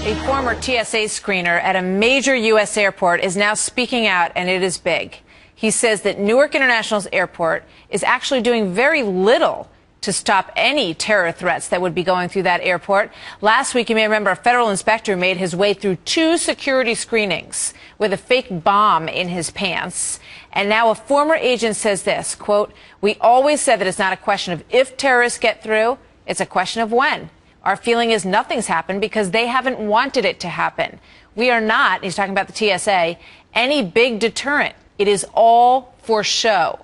A former TSA screener at a major U.S. airport is now speaking out, and it is big. He says that Newark International's airport is actually doing very little to stop any terror threats that would be going through that airport. Last week, you may remember, a federal inspector made his way through 2 security screenings with a fake bomb in his pants. And now a former agent says this, quote, "We always said that it's not a question of if terrorists get through, it's a question of when. Our feeling is nothing's happened because they haven't wanted it to happen. We are not," he's talking about the TSA, "any big deterrent. It is all for show."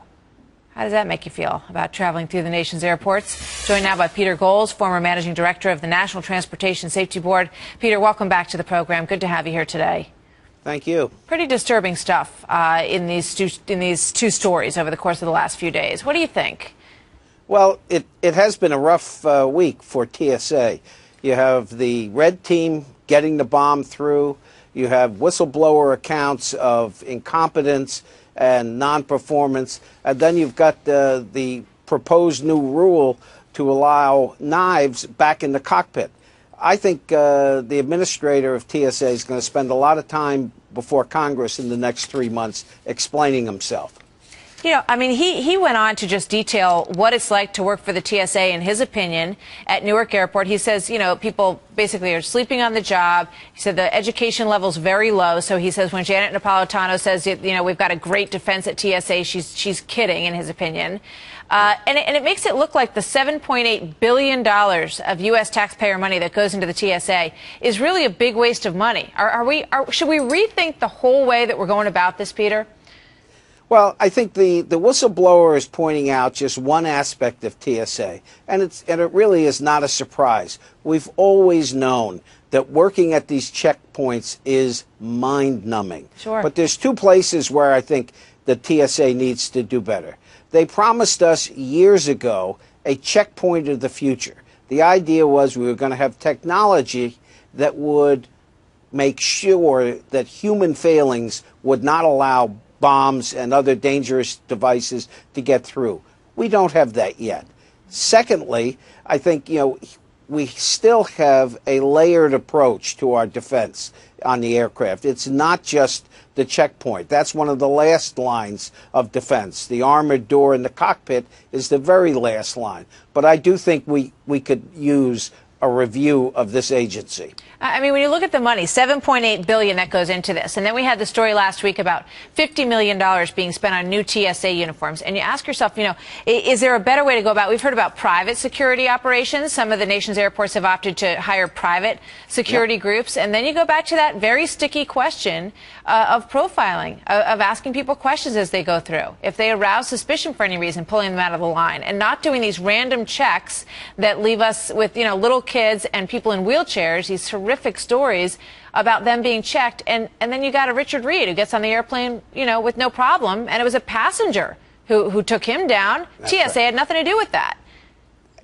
How does that make you feel about traveling through the nation's airports? Joined now by Peter Goelz, former managing director of the National Transportation Safety Board. Peter, welcome back to the program. Good to have you here today. Thank you. Pretty disturbing stuff in these two stories over the course of the last few days. What do you think? Well, it has been a rough week for TSA. You have the red team getting the bomb through. You have whistleblower accounts of incompetence and non-performance. And then you've got the proposed new rule to allow knives back in the cockpit. I think the administrator of TSA is going to spend a lot of time before Congress in the next 3 months explaining himself. You know, I mean, he went on to just detail what it's like to work for the TSA, in his opinion, at Newark Airport. He says, you know, people basically are sleeping on the job. He said the education level's very low. So he says when Janet Napolitano says, you know, we've got a great defense at TSA, she's kidding, in his opinion. And it makes it look like the $7.8 billion of U.S. taxpayer money that goes into the TSA is really a big waste of money. Should we rethink the whole way that we're going about this, Peter? Well, I think the whistleblower is pointing out just one aspect of TSA, and it really is not a surprise. We've always known that working at these checkpoints is mind-numbing. Sure. But there's 2 places where I think the TSA needs to do better. They promised us years ago a checkpoint of the future. The idea was we were going to have technology that would make sure that human failings would not allow bombs and other dangerous devices to get through. We don't have that yet. Secondly, I think, you know, we still have a layered approach to our defense on the aircraft. It's not just the checkpoint. That's one of the last lines of defense. The armored door in the cockpit is the very last line. But I do think we could use a review of this agency. I mean, when you look at the money, $7.8 billion that goes into this, and then we had the story last week about $50 million being spent on new TSA uniforms, and you ask yourself, you know, is there a better way to go about? We've heard about private security operations. Some of the nation's airports have opted to hire private security groups, and then you go back to that very sticky question of profiling, of asking people questions as they go through. If they arouse suspicion for any reason, pulling them out of the line, and not doing these random checks that leave us with, you know, little kids and people in wheelchairs, these horrific stories about them being checked. And then you got a Richard Reed who gets on the airplane, you know, with no problem. And it was a passenger who took him down. That's TSA right. Had nothing to do with that.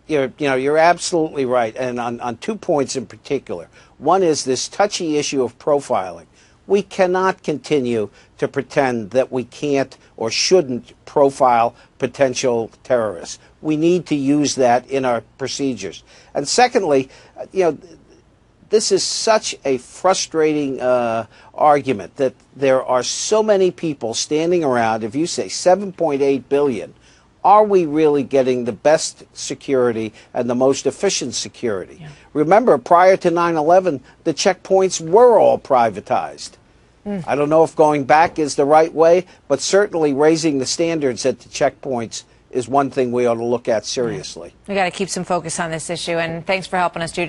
You're absolutely right. And on 2 points in particular. One is this touchy issue of profiling. We cannot continue to pretend that we can't or shouldn't profile potential terrorists. We need to use that in our procedures. And secondly, you know, this is such a frustrating argument that there are so many people standing around. If you say $7.8 billion, are we really getting the best security and the most efficient security? Yeah. Remember, prior to 9/11, the checkpoints were all privatized. I don't know if going back is the right way, but certainly raising the standards at the checkpoints is one thing we ought to look at seriously. We got to keep some focus on this issue, and thanks for helping us, Judy.